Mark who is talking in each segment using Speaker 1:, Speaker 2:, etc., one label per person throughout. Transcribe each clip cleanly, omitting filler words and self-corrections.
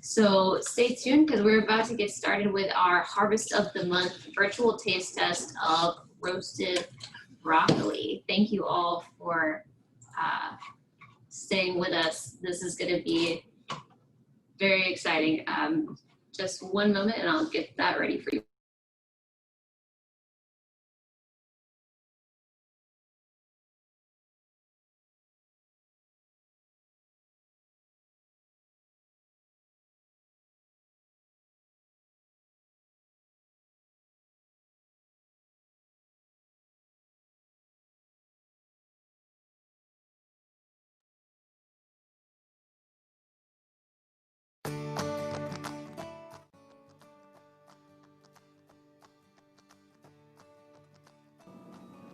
Speaker 1: So stay tuned because we're about to get started with our Harvest of the Month virtual taste test of roasted broccoli. Thank you all for staying with us. This is going to be very exciting. Just one moment and I'll get that ready for you.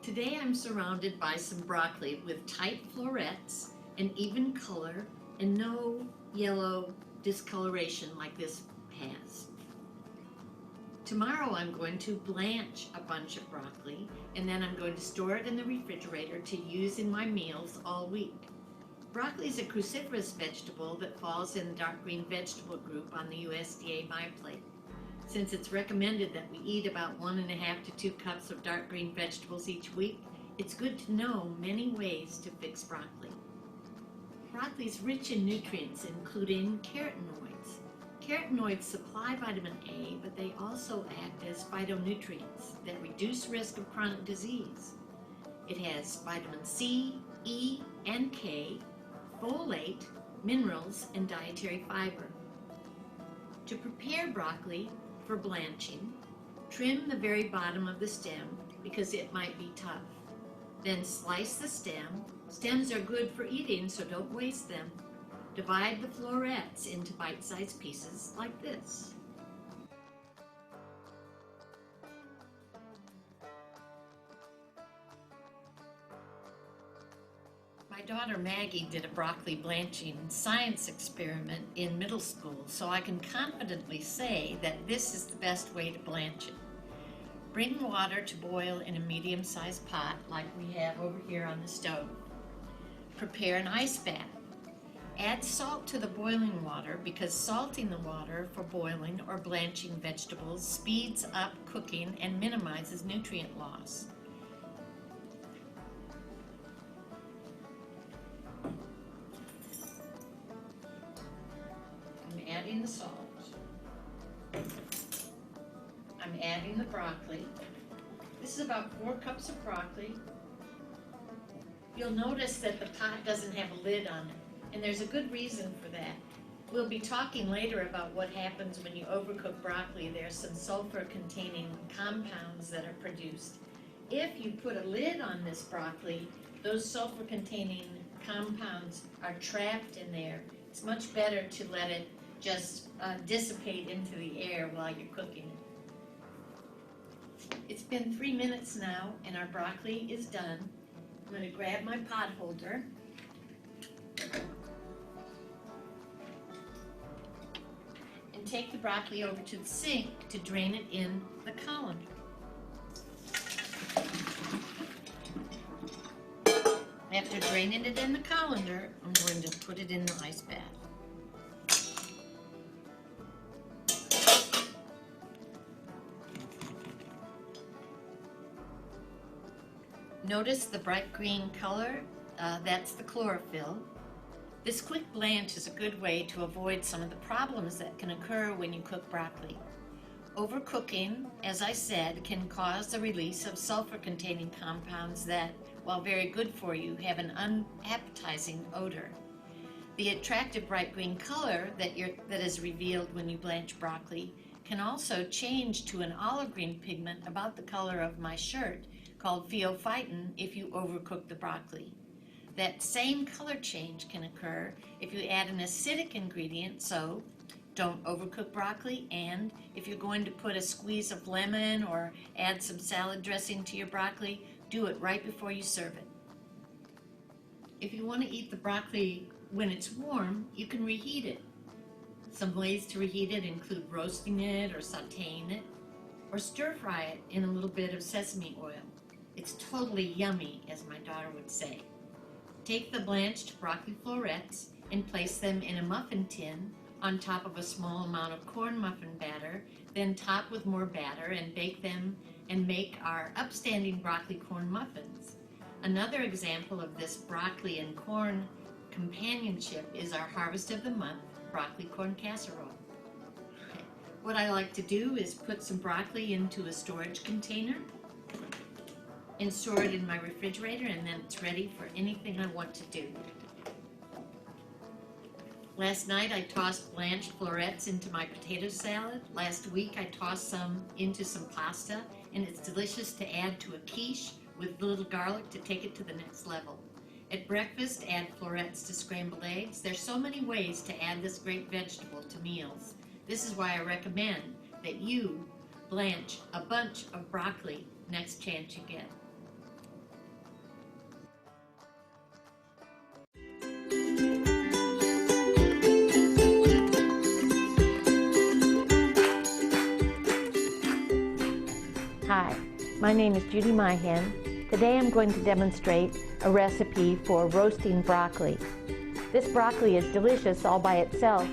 Speaker 2: Today I'm surrounded by some broccoli with tight florets, an even color, and no yellow discoloration like this has. Tomorrow I'm going to blanch a bunch of broccoli, and then I'm going to store it in the refrigerator to use in my meals all week. Broccoli is a cruciferous vegetable that falls in the dark green vegetable group on the USDA MyPlate. Since it's recommended that we eat about 1.5 to 2 cups of dark green vegetables each week, it's good to know many ways to fix broccoli. Broccoli is rich in nutrients, including carotenoids. Carotenoids supply vitamin A, but they also act as phytonutrients that reduce risk of chronic disease. It has vitamin C, E, and K, folate, minerals, and dietary fiber. To prepare broccoli for blanching, trim the very bottom of the stem because it might be tough. Then slice the stem. Stems are good for eating, so don't waste them. Divide the florets into bite-sized pieces like this. My daughter Maggie did a broccoli blanching science experiment in middle school, so I can confidently say that this is the best way to blanch it. Bring water to boil in a medium-sized pot like we have over here on the stove. Prepare an ice bath. Add salt to the boiling water because salting the water for boiling or blanching vegetables speeds up cooking and minimizes nutrient loss. Adding the salt. I'm adding the broccoli. This is about 4 cups of broccoli. You'll notice that the pot doesn't have a lid on it, and there's a good reason for that. We'll be talking later about what happens when you overcook broccoli. There's some sulfur-containing compounds that are produced. If you put a lid on this broccoli, those sulfur-containing compounds are trapped in there. It's much better to let it just dissipate into the air while you're cooking it. It's been 3 minutes now and our broccoli is done. I'm going to grab my pot holder and take the broccoli over to the sink to drain it in the colander. After draining it in the colander, I'm going to put it in the ice bath. Notice the bright green color, that's the chlorophyll. This quick blanch is a good way to avoid some of the problems that can occur when you cook broccoli. Overcooking, as I said, can cause the release of sulfur-containing compounds that, while very good for you, have an unappetizing odor. The attractive bright green color that is revealed when you blanch broccoli can also change to an olive green pigment about the color of my shirt, called pheophytin, if you overcook the broccoli. That same color change can occur if you add an acidic ingredient, so don't overcook broccoli, and if you're going to put a squeeze of lemon or add some salad dressing to your broccoli, do it right before you serve it. If you want to eat the broccoli when it's warm, you can reheat it. Some ways to reheat it include roasting it or sauteing it, or stir fry it in a little bit of sesame oil. It's totally yummy, as my daughter would say. Take the blanched broccoli florets and place them in a muffin tin on top of a small amount of corn muffin batter, then top with more batter and bake them and make our upstanding broccoli corn muffins. Another example of this broccoli and corn companionship is our Harvest of the Month broccoli corn casserole. Okay. What I like to do is put some broccoli into a storage container and store it in my refrigerator, and then it's ready for anything I want to do. Last night I tossed blanched florets into my potato salad. Last week I tossed some into some pasta, and it's delicious to add to a quiche with a little garlic to take it to the next level. At breakfast, add florets to scrambled eggs. There's so many ways to add this great vegetable to meals. This is why I recommend that you blanch a bunch of broccoli next chance you get.
Speaker 3: Hi, my name is Judy Myhen. Today I'm going to demonstrate a recipe for roasting broccoli. This broccoli is delicious all by itself.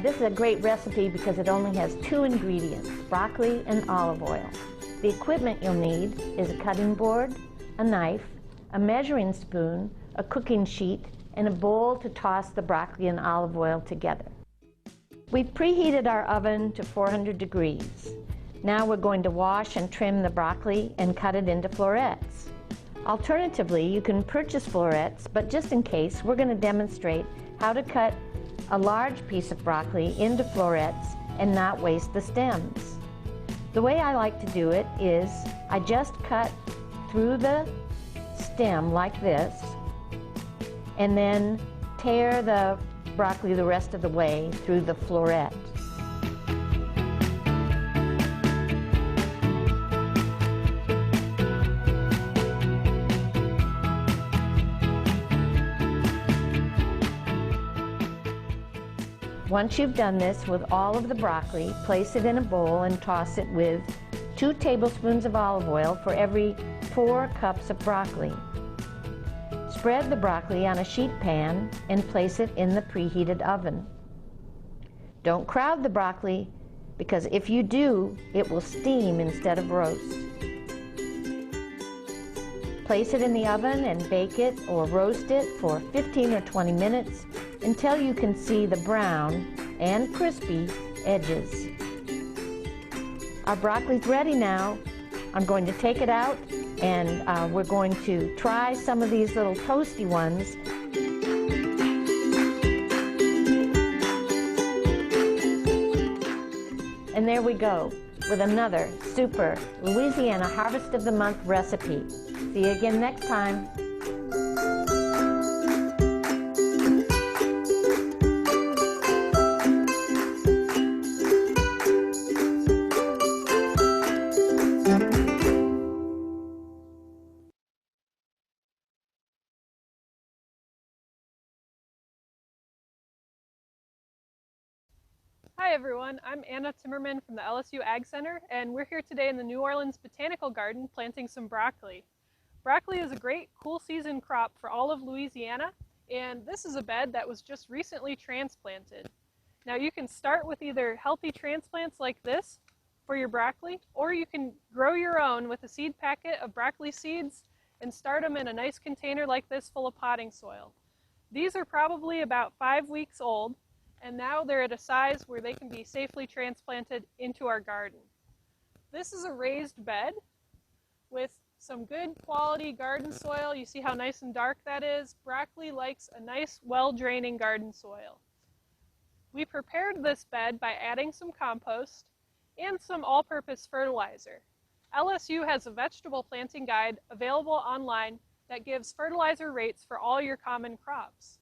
Speaker 3: This is a great recipe because it only has 2 ingredients, broccoli and olive oil. The equipment you'll need is a cutting board, a knife, a measuring spoon, a cooking sheet, and a bowl to toss the broccoli and olive oil together. We've preheated our oven to 400 degrees. Now we're going to wash and trim the broccoli and cut it into florets. Alternatively, you can purchase florets, but just in case, we're going to demonstrate how to cut a large piece of broccoli into florets and not waste the stems. The way I like to do it is I just cut through the stem like this and then tear the broccoli the rest of the way through the floret. Once you've done this with all of the broccoli, place it in a bowl and toss it with 2 tablespoons of olive oil for every 4 cups of broccoli. Spread the broccoli on a sheet pan and place it in the preheated oven. Don't crowd the broccoli, because if you do, it will steam instead of roast. Place it in the oven and bake it or roast it for 15 or 20 minutes until you can see the brown and crispy edges. Our broccoli's ready now. I'm going to take it out and we're going to try some of these little toasty ones. And there we go with another super Louisiana Harvest of the Month recipe. See you again next time.
Speaker 4: Hi everyone, I'm Anna Timmerman from the LSU Ag Center, and we're here today in the New Orleans Botanical Garden planting some broccoli. Broccoli is a great cool season crop for all of Louisiana, and this is a bed that was just recently transplanted. Now you can start with either healthy transplants like this for your broccoli, or you can grow your own with a seed packet of broccoli seeds and start them in a nice container like this full of potting soil. These are probably about 5 weeks old, and now they're at a size where they can be safely transplanted into our garden. This is a raised bed with some good quality garden soil. You see how nice and dark that is? Broccoli likes a nice, well-draining garden soil. We prepared this bed by adding some compost and some all-purpose fertilizer. LSU has a vegetable planting guide available online that gives fertilizer rates for all your common crops.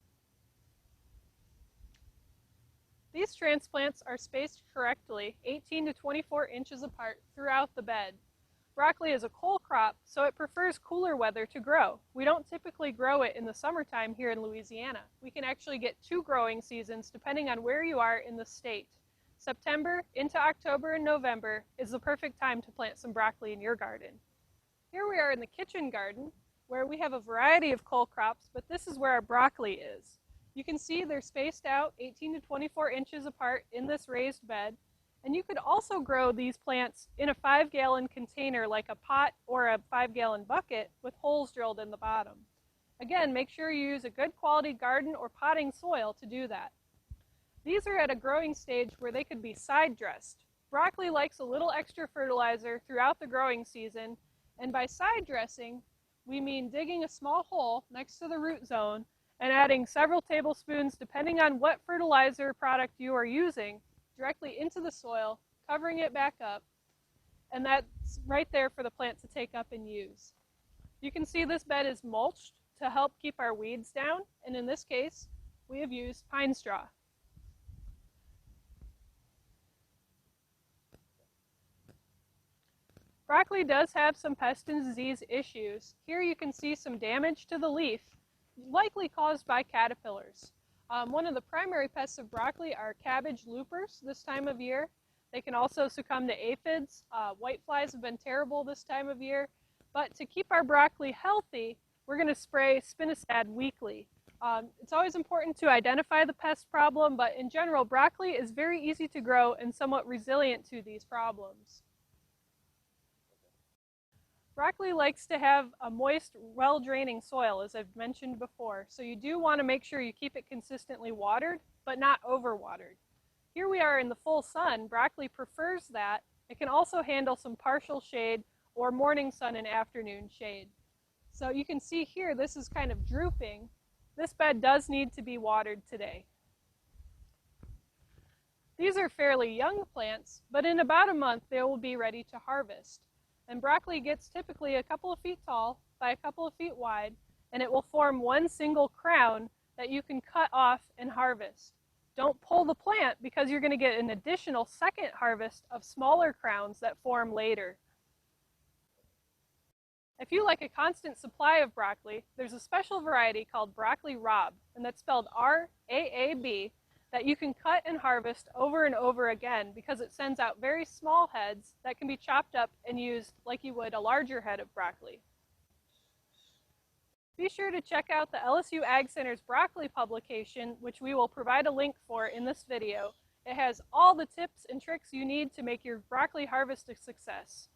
Speaker 4: These transplants are spaced correctly, 18 to 24 inches apart throughout the bed. Broccoli is a cold crop, so it prefers cooler weather to grow. We don't typically grow it in the summertime here in Louisiana. We can actually get 2 growing seasons depending on where you are in the state. September into October and November is the perfect time to plant some broccoli in your garden. Here we are in the kitchen garden, where we have a variety of cole crops, but this is where our broccoli is. You can see they're spaced out 18 to 24 inches apart in this raised bed. And you could also grow these plants in a 5-gallon container like a pot or a 5-gallon bucket with holes drilled in the bottom. Again, make sure you use a good quality garden or potting soil to do that. These are at a growing stage where they could be side dressed. Broccoli likes a little extra fertilizer throughout the growing season, and by side dressing, we mean digging a small hole next to the root zone and adding several tablespoons, depending on what fertilizer product you are using, directly into the soil, covering it back up, and that's right there for the plant to take up and use. You can see this bed is mulched to help keep our weeds down, and in this case, we have used pine straw. Broccoli does have some pest and disease issues. Here you can see some damage to the leaf, likely caused by caterpillars. One of the primary pests of broccoli are cabbage loopers this time of year. They can also succumb to aphids. Whiteflies have been terrible this time of year. But to keep our broccoli healthy, we're going to spray spinosad weekly. It's always important to identify the pest problem, but in general, broccoli is very easy to grow and somewhat resilient to these problems. Broccoli likes to have a moist, well-draining soil, as I've mentioned before, so you do want to make sure you keep it consistently watered, but not overwatered. Here we are in the full sun. Broccoli prefers that. It can also handle some partial shade or morning sun and afternoon shade. So you can see here, this is kind of drooping. This bed does need to be watered today. These are fairly young plants, but in about a month they will be ready to harvest. And broccoli gets typically a couple of feet tall by a couple of feet wide, and it will form one single crown that you can cut off and harvest. Don't pull the plant because you're going to get an additional second harvest of smaller crowns that form later. If you like a constant supply of broccoli, there's a special variety called broccoli raab, and that's spelled R-A-A-B, that you can cut and harvest over and over again because it sends out very small heads that can be chopped up and used like you would a larger head of broccoli. Be sure to check out the LSU Ag Center's broccoli publication, which we will provide a link for in this video. It has all the tips and tricks you need to make your broccoli harvest a success.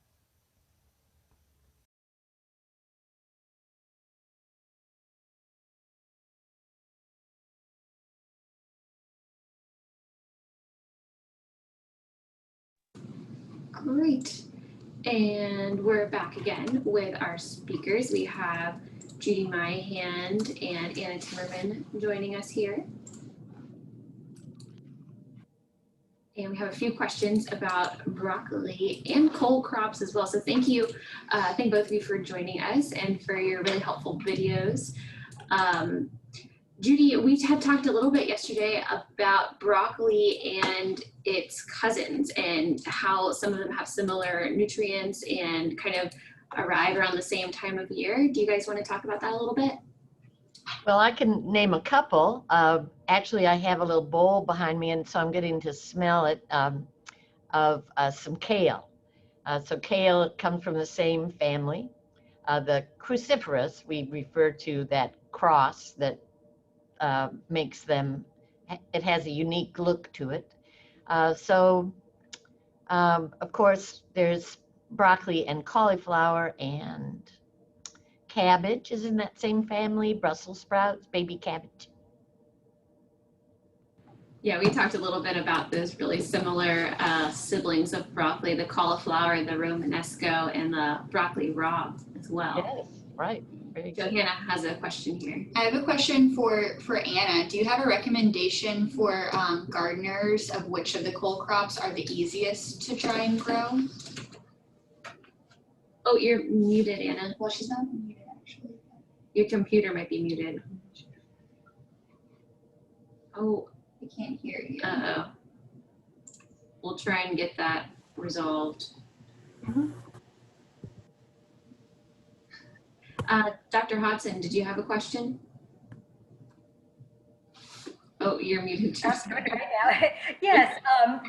Speaker 1: Great. And we're back again with our speakers. We have Judy Myhand and Anna Timmerman joining us here. And we have a few questions about broccoli and cole crops as well. So thank you, thank both of you for joining us and for your really helpful videos. Judy, we had talked a little bit yesterday about broccoli and its cousins and how some of them have similar nutrients and kind of arrive around the same time of year. Do you guys want to talk about that a little bit?
Speaker 3: Well, I can name a couple. Actually, I have a little bowl behind me, and so I'm getting to smell it, of some kale. So kale comes from the same family. The cruciferous, we refer to that cross that makes them, it has a unique look to it. Of course, there's broccoli and cauliflower and cabbage is in that same family, Brussels sprouts, baby cabbage.
Speaker 1: Yeah, we talked a little bit about those really similar siblings of broccoli, the cauliflower, the Romanesco, and the broccoli raab as well.
Speaker 3: Yes, right. Very good.
Speaker 1: Johanna has a question here.
Speaker 5: I have a question for Anna. Do you have a recommendation for gardeners of which of the cole crops are the easiest to try and grow?
Speaker 1: Oh, you're muted, Anna.
Speaker 5: Well, she's not muted actually.
Speaker 1: Your computer might be muted. Oh,
Speaker 5: I can't hear you.
Speaker 1: uh-oh. We'll try and get that resolved. Dr. Hodson, did you have a question? Oh, you're muted too.
Speaker 6: Right now. Yes,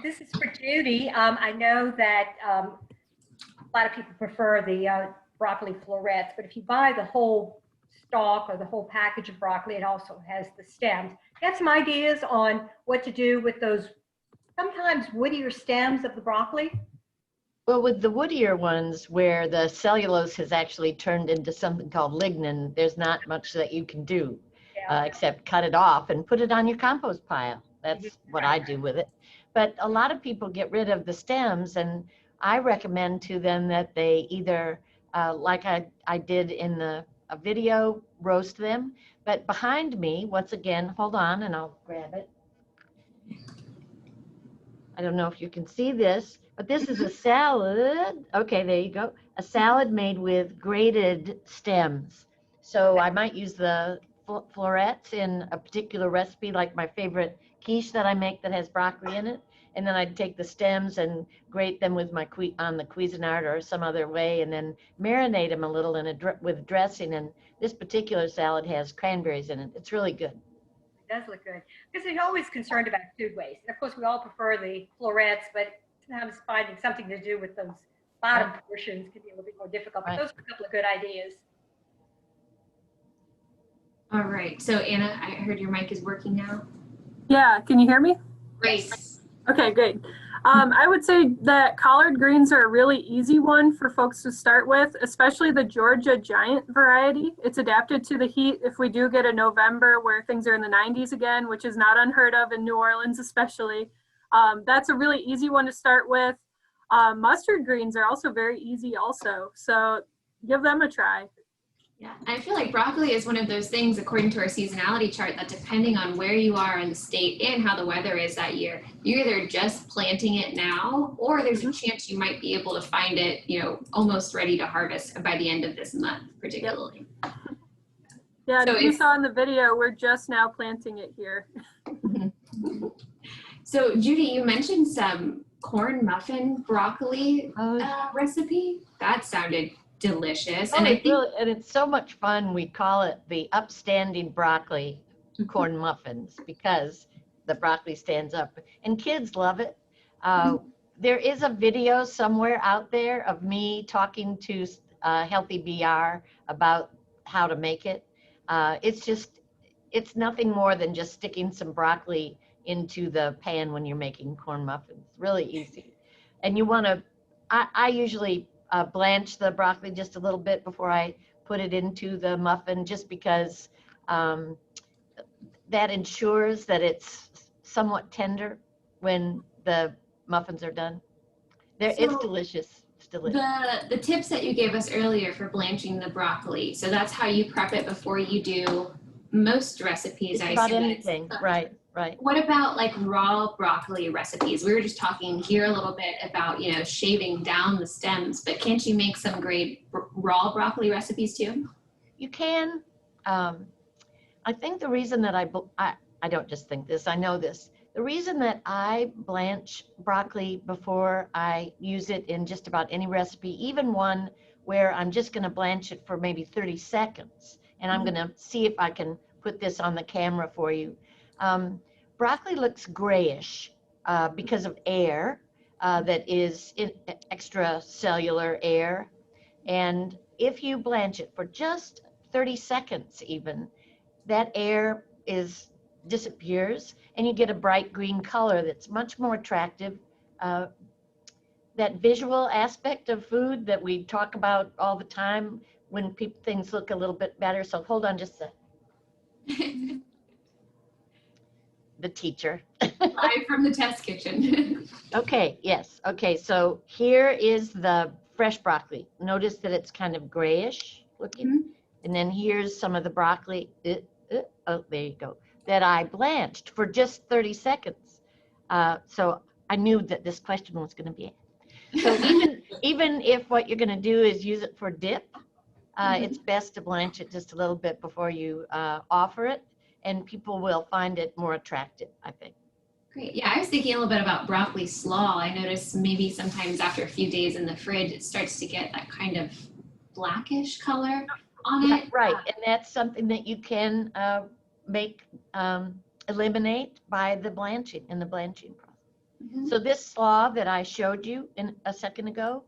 Speaker 6: this is for Judy. I know that a lot of people prefer the broccoli florets, but if you buy the whole stalk or the whole package of broccoli, it also has the stems. have some ideas on what to do with those sometimes woodier stems of the broccoli?
Speaker 3: Well, with the woodier ones where the cellulose has actually turned into something called lignin, there's not much that you can do except cut it off and put it on your compost pile. That's what I do with it. But a lot of people get rid of the stems, and I recommend to them that they either, like I did in the video, roast them. But behind me, once again, hold on and I'll grab it. I don't know if you can see this, but this is a salad. Okay, there you go. A salad made with grated stems. So I might use the florets in a particular recipe, like my favorite quiche that I make that has broccoli in it. And then I'd take the stems and grate them with my on the Cuisinart or some other way, and then marinate them a little in with dressing. And this particular salad has cranberries in it. It's really good.
Speaker 6: It does look good. Because they're always concerned about food waste. And of course, we all prefer the florets, but sometimes finding something to do with those bottom portions can be a little bit more difficult. But those are a couple of good ideas.
Speaker 1: All right. So Anna, I heard your mic is working now.
Speaker 4: Yeah, can you hear me?
Speaker 1: Great.
Speaker 4: Okay, great. I would say that collard greens are a really easy one for folks to start with, especially the Georgia Giant variety. It's adapted to the heat if we do get a November where things are in the 90s again, which is not unheard of in New Orleans especially. That's a really easy one to start with. Mustard greens are also very easy also, so give them a try.
Speaker 1: Yeah, I feel like broccoli is one of those things, according to our seasonality chart, that depending on where you are in the state and how the weather is that year, you're either just planting it now, or there's a chance you might be able to find it, almost ready to harvest by the end of this month, particularly.
Speaker 4: Yep. Yeah,
Speaker 1: so
Speaker 4: you saw in the video, we're just now planting it here.
Speaker 1: So Judy, you mentioned some corn muffin broccoli recipe. That sounded delicious.
Speaker 3: And it's so much fun. We call it the upstanding broccoli corn muffins because the broccoli stands up, and kids love it. There is a video somewhere out there of me talking to Healthy BR about how to make it. It's nothing more than just sticking some broccoli into the pan when you're making corn muffins. Really easy. And you want to, I usually blanch the broccoli just a little bit before I put it into the muffin, just because that ensures that it's somewhat tender when the muffins are done. It's delicious. It's delicious.
Speaker 1: The tips that you gave us earlier for blanching the broccoli, so that's how you prep it before you do most recipes.
Speaker 3: Just about anything, right.
Speaker 1: What about like raw broccoli recipes? We were just talking here a little bit about, shaving down the stems, but can't you make some great raw broccoli recipes too?
Speaker 3: You can. I think the reason that I don't just think this, I know this. The reason that I blanch broccoli before I use it in just about any recipe, even one where I'm just going to blanch it for maybe 30 seconds, and I'm going to see if I can put this on the camera for you. Broccoli looks grayish because of air that is extracellular air. And if you blanch it for just 30 seconds even, that air disappears and you get a bright green color that's much more attractive. That visual aspect of food that we talk about all the time when things look a little bit better. So hold on just a second. The teacher.
Speaker 1: Live from the test kitchen.
Speaker 3: Okay, yes. Okay, so here is the fresh broccoli. Notice that it's kind of grayish looking. And then here's some of the broccoli. Oh, there you go. That I blanched for just 30 seconds. So I knew that this question was going to be asked. So even if what you're going to do is use it for dip, it's best to blanch it just a little bit before you offer it. And people will find it more attractive, I think.
Speaker 1: Great. Yeah, I was thinking a little bit about broccoli slaw. I noticed maybe sometimes after a few days in the fridge, it starts to get that kind of blackish color on it.
Speaker 3: Right, and that's something that you can eliminate by the blanching process. So this slaw that I showed you a second ago,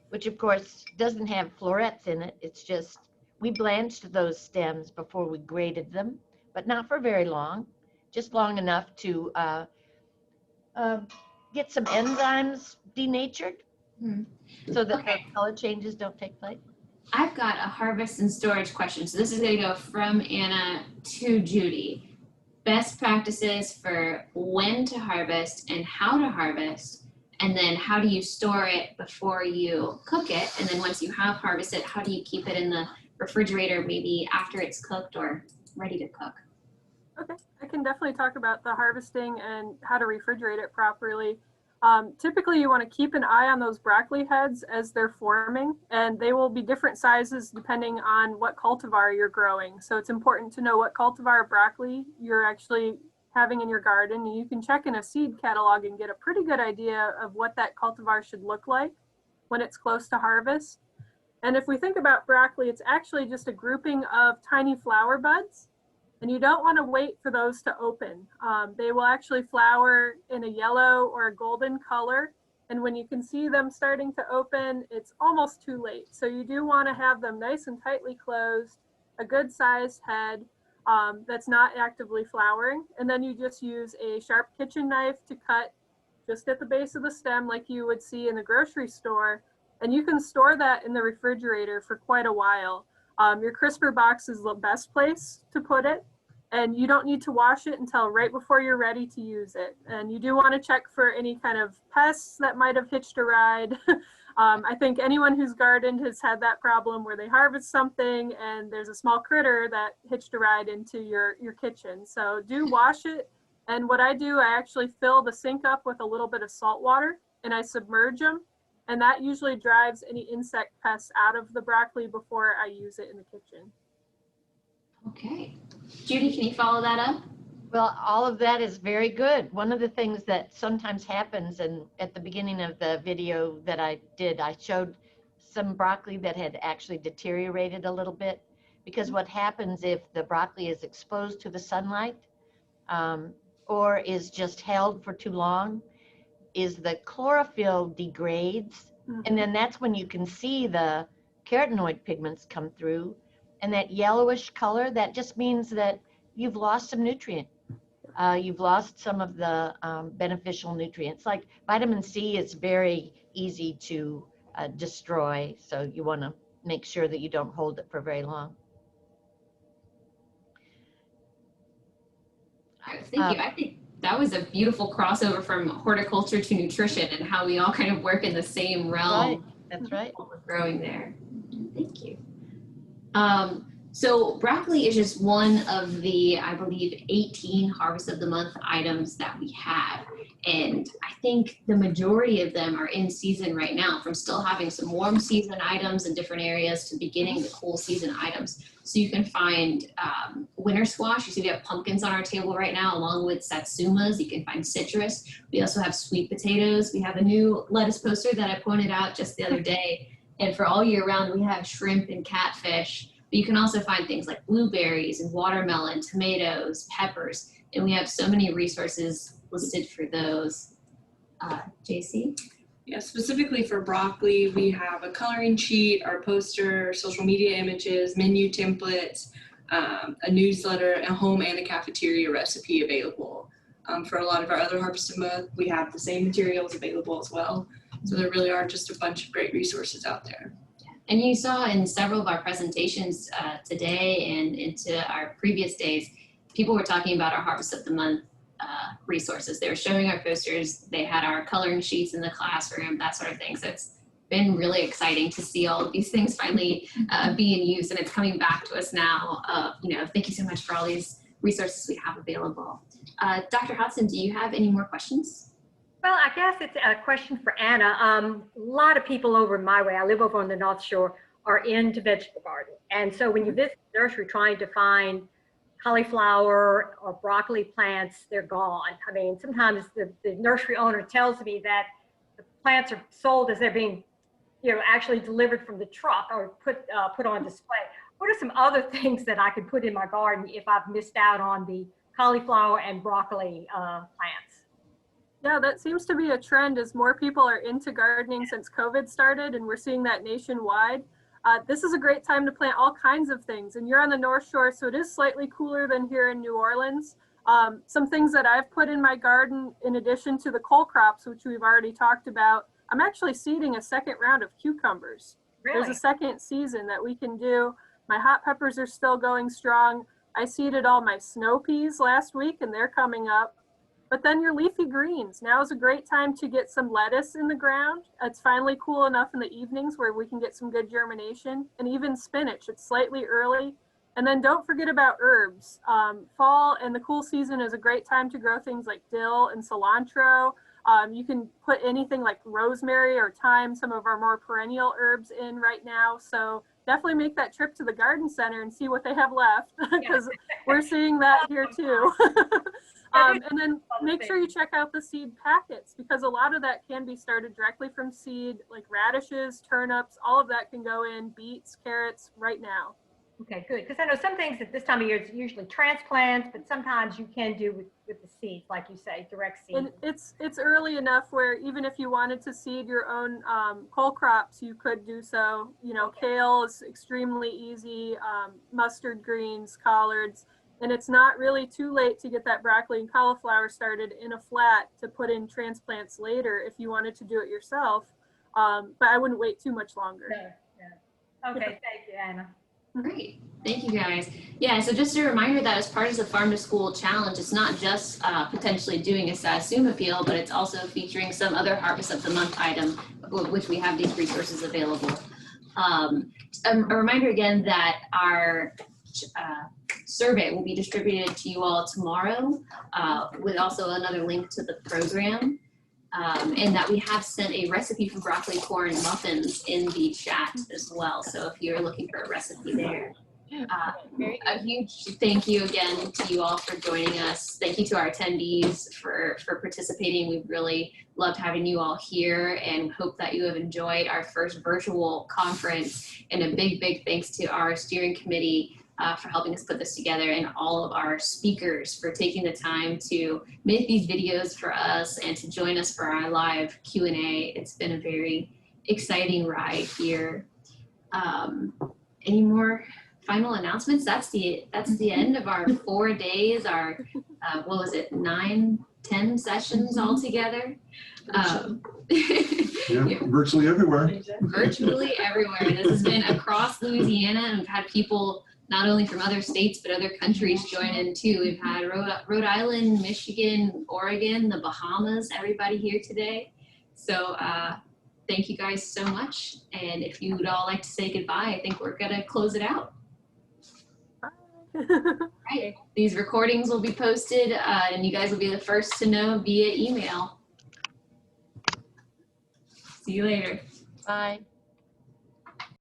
Speaker 3: which of course doesn't have florets in it, it's just, We blanched those stems before we grated them, but not for very long, just long enough to get some enzymes denatured so that the color changes don't take place.
Speaker 1: I've got a harvest and storage question. So this is going to go from Anna to Judy. Best practices for when to harvest and how to harvest, and then how do you store it before you cook it? And then once you have harvested, how do you keep it in the refrigerator maybe after it's cooked or ready to cook?
Speaker 4: Okay, I can definitely talk about the harvesting and how to refrigerate it properly. Typically, you want to keep an eye on those broccoli heads as they're forming, and they will be different sizes depending on what cultivar you're growing. So it's important to know what cultivar of broccoli you're actually having in your garden. And you can check in a seed catalog and get a pretty good idea of what that cultivar should look like when it's close to harvest. And if we think about broccoli, it's actually just a grouping of tiny flower buds. And you don't want to wait for those to open. They will actually flower in a yellow or a golden color. And when you can see them starting to open, it's almost too late. So you do want to have them nice and tightly closed, a good sized head that's not actively flowering. And then you just use a sharp kitchen knife to cut just at the base of the stem like you would see in the grocery store. And you can store that in the refrigerator for quite a while. Your crisper box is the best place to put it, and you don't need to wash it until right before you're ready to use it. And you do want to check for any kind of pests that might have hitched a ride. I think anyone who's gardened has had that problem where they harvest something and there's a small critter that hitched a ride into your kitchen. So do wash it. And what I do, I actually fill the sink up with a little bit of salt water and I submerge them. And that usually drives any insect pests out of the broccoli before I use it in the kitchen.
Speaker 1: Okay. Judy, can you follow that up?
Speaker 3: Well, all of that is very good. One of the things that sometimes happens, and at the beginning of the video that I did, I showed some broccoli that had actually deteriorated a little bit, because what happens if the broccoli is exposed to the sunlight or is just held for too long is the chlorophyll degrades, and then that's when you can see the carotenoid pigments come through, and that yellowish color, that just means that you've lost some nutrient. You've lost some of the beneficial nutrients. Like vitamin C is very easy to destroy, so you want to make sure that you don't hold it for very long.
Speaker 1: Thank you. I think that was a beautiful crossover from horticulture to nutrition and how we all kind of work in the same realm.
Speaker 3: Right. That's right.
Speaker 1: Growing there. Thank you. So broccoli is just one of the, I believe, 18 Harvest of the Month items that we have. And I think the majority of them are in season right now, from still having some warm season items in different areas to beginning the cool season items. So you can find winter squash. You see we have pumpkins on our table right now, along with satsumas. You can find citrus. We also have sweet potatoes. We have a new lettuce poster that I pointed out just the other day. And for all year round, we have shrimp and catfish. But you can also find things like blueberries and watermelon, tomatoes, peppers, and we have so many resources listed for those. JC?
Speaker 7: Yeah, specifically for broccoli, we have a coloring sheet, our poster, social media images, menu templates, a newsletter, a home and a cafeteria recipe available. For a lot of our other Harvest of the Month, we have the same materials available as well. So there really are just a bunch of great resources out there.
Speaker 1: And you saw in several of our presentations today and into our previous days, people were talking about our Harvest of the Month resources. They were showing our posters. They had our coloring sheets in the classroom, that sort of thing. So it's been really exciting to see all of these things finally being used, and it's coming back to us now. Thank you so much for all these resources we have available. Dr. Hodson, do you have any more questions?
Speaker 6: Well, I guess it's a question for Anna. A lot of people over my way, I live over on the North Shore, are into vegetable gardening. And so when you visit the nursery trying to find cauliflower or broccoli plants, they're gone. I mean, sometimes the nursery owner tells me that the plants are sold as they're being, actually delivered from the truck or put on display. What are some other things that I could put in my garden if I've missed out on the cauliflower and broccoli plants?
Speaker 4: Yeah, that seems to be a trend as more people are into gardening since COVID started, and we're seeing that nationwide. This is a great time to plant all kinds of things, and you're on the North Shore, so it is slightly cooler than here in New Orleans. Some things that I've put in my garden, in addition to the cole crops, which we've already talked about, I'm actually seeding a second round of cucumbers.
Speaker 6: Really?
Speaker 4: There's a second season that we can do. My hot peppers are still going strong. I seeded all my snow peas last week, and they're coming up. But then your leafy greens. Now is a great time to get some lettuce in the ground. It's finally cool enough in the evenings where we can get some good germination, and even spinach. It's slightly early. And then don't forget about herbs. Fall and the cool season is a great time to grow things like dill and cilantro. You can put anything like rosemary or thyme, some of our more perennial herbs in right now. So definitely make that trip to the garden center and see what they have left, because we're seeing that here too. And then make sure you check out the seed packets, because a lot of that can be started directly from seed, like radishes, turnips, all of that can go in, beets, carrots, right now.
Speaker 6: Okay, good. Because I know some things at this time of year, it's usually transplants, but sometimes you can do with the seeds, like you say, direct seed.
Speaker 4: And it's early enough where even if you wanted to seed your own cole crops, you could do so. You know, kale is extremely easy, mustard greens, collards, and it's not really too late to get that broccoli and cauliflower started in a flat to put in transplants later if you wanted to do it yourself. But I wouldn't wait too much longer.
Speaker 6: Yeah. Okay, thank you, Anna.
Speaker 1: Great. Thank you, guys. Yeah, so just a reminder that as part of the Farm to School Challenge, it's not just potentially doing a Satsuma peel, but it's also featuring some other Harvest of the Month item, which we have these resources available. A reminder again that our survey will be distributed to you all tomorrow with also another link to the program. And that we have sent a recipe for broccoli corn muffins in the chat as well. So if you're looking for a recipe there. A huge thank you again to you all for joining us. Thank you to our attendees for participating. We've really loved having you all here, and hope that you have enjoyed our first virtual conference. And a big thanks to our steering committee for helping us put this together, and all of our speakers for taking the time to make these videos for us and to join us for our live Q&A. It's been a very exciting ride here. Any more final announcements? That's the end of our 4 days, our what was it, 9-10 sessions all together.
Speaker 8: Yeah, virtually everywhere.
Speaker 1: Virtually everywhere. This has been across Louisiana, and we've had people not only from other states, but other countries join in too. We've had Rhode Island, Michigan, Oregon, the Bahamas, everybody here today. So thank you guys so much. And if you would all like to say goodbye, I think we're gonna close it out. Right. These recordings will be posted and you guys will be the first to know via email. See you later.
Speaker 3: Bye.